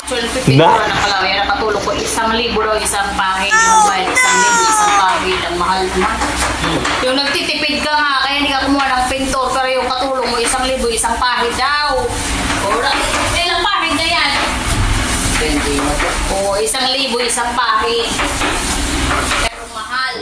pintura ng Kalaway. Nakatulong ko 1,000 daw, isang pahid. Yung bayad 1,000, isang pahid. Ang mahal naman. Yung nagtitipid ka nga, kaya hindi ka kumuha ng pintor. Pero yung katulong mo 1,000, isang pahid daw. O, ilang pahid na yan? 20. O, 1,000, isang pahid. Pero mahal.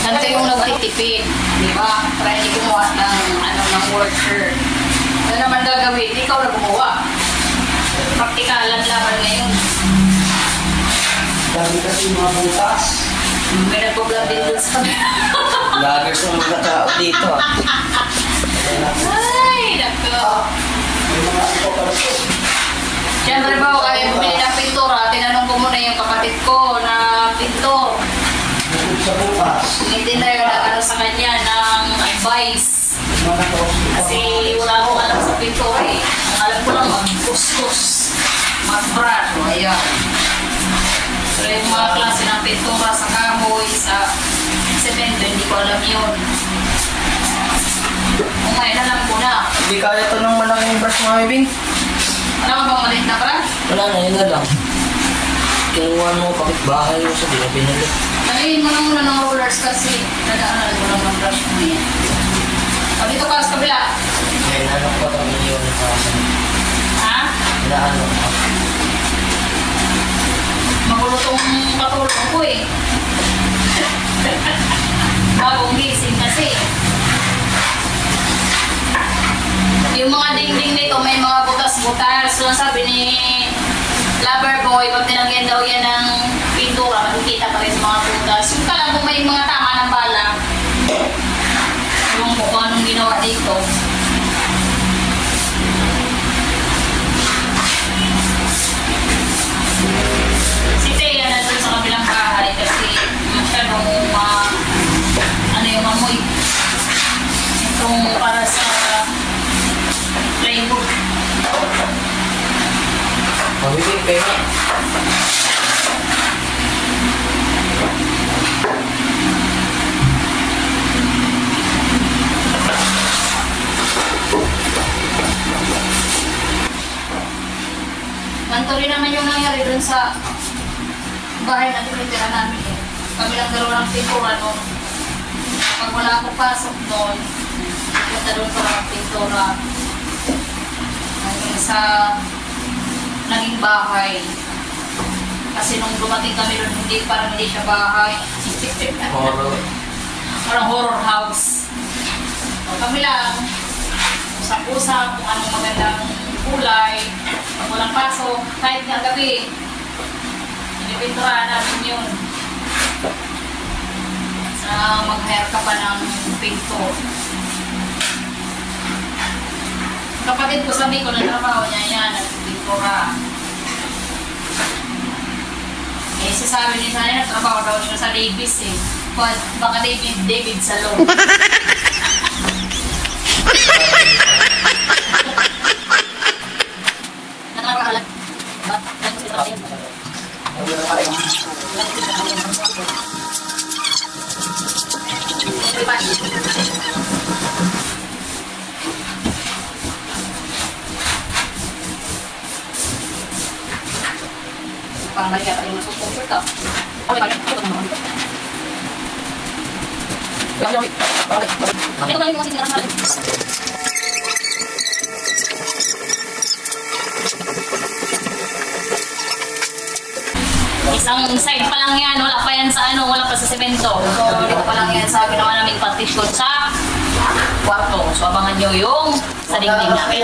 Ganito yung nagtitipid, di ba? Para hindi gumawa ng worker. Ano naman gagawin? Ikaw na gumawa. Praktikalan laban ngayon. Dami kasi mga butas. May nagpo-vlog din doon sa kamera. Vloggers ng mga tao dito ah. Ay, nako. Siyempre ba, kaya bumili ng pintura, tinanong ko muna yung kapatid ko na pintor. Sa butas. Hindi na yun sa kanya ng advice. Kasi wala akong alam sa pintura eh. Ang alam ko lang mag-kuskus, mag-brush, o ayan. Pero yung mga klase ng pintura sa kahoy, sa semento, hindi ko alam yun. Kung ngayon alam ko na. Hindi kaya ito ng malaking brush mga ibing. Wala ka bang maliit na brush? Wala na, yun na lang. Kinuha mo kapitbahay mo sa binili. Nalihin mo na muna ng rollers kasi nadaanan mo lang ng brush mo yan. O dito ka sa kabila. Ngayon, ano ko ito yun sa akin. Ha? Ano ko. Magulutong katulong ko eh. Bagong gising kasi. Yung mga dingding nito may mga butas-butas. So sabi ni Lover Boy, pag tinangyan daw yan ng pintura, makikita pa rin sa mga butas. Yung kala kung may mga tama ng bala, yung kung anong ginawa dito. Si Thea na doon sa kabilang bahay kasi masyadong ano yung amoy. Itong para sa playbook. Mabibig kayo na. Ganito rin naman yung nangyari dun sa bahay na tinitira namin eh. Kami lang dalawa ng pintura no. Pag wala akong pasok doon, punta doon ko ng pintura. Hanggang sa naging bahay. Kasi nung dumating kami doon, parang hindi siya bahay. Horror. Parang horror house. O kami lang, usap-usap kung anong magandang kulay. Pag walang pasok, kahit nga gabi, pinipinturahan namin yun. Sa mag-hire ka pa ng pintor. Kapatid ko sabi ko na trabaho niya yan, nagpintura. Eh, sasabi niya sa akin, nagtrabaho daw siya sa Davis eh. Baka David Salon. Parang mali kaya yung masuk-consult ka. Okay, parang ito naman. Ito na yung mga sisingaran natin. Isang side pa lang yan, wala pa yan sa ano, wala pa sa semento. So, dito pa lang yan sa ginawa namin partition sa kwarto. So, abangan nyo yung sa dingding namin.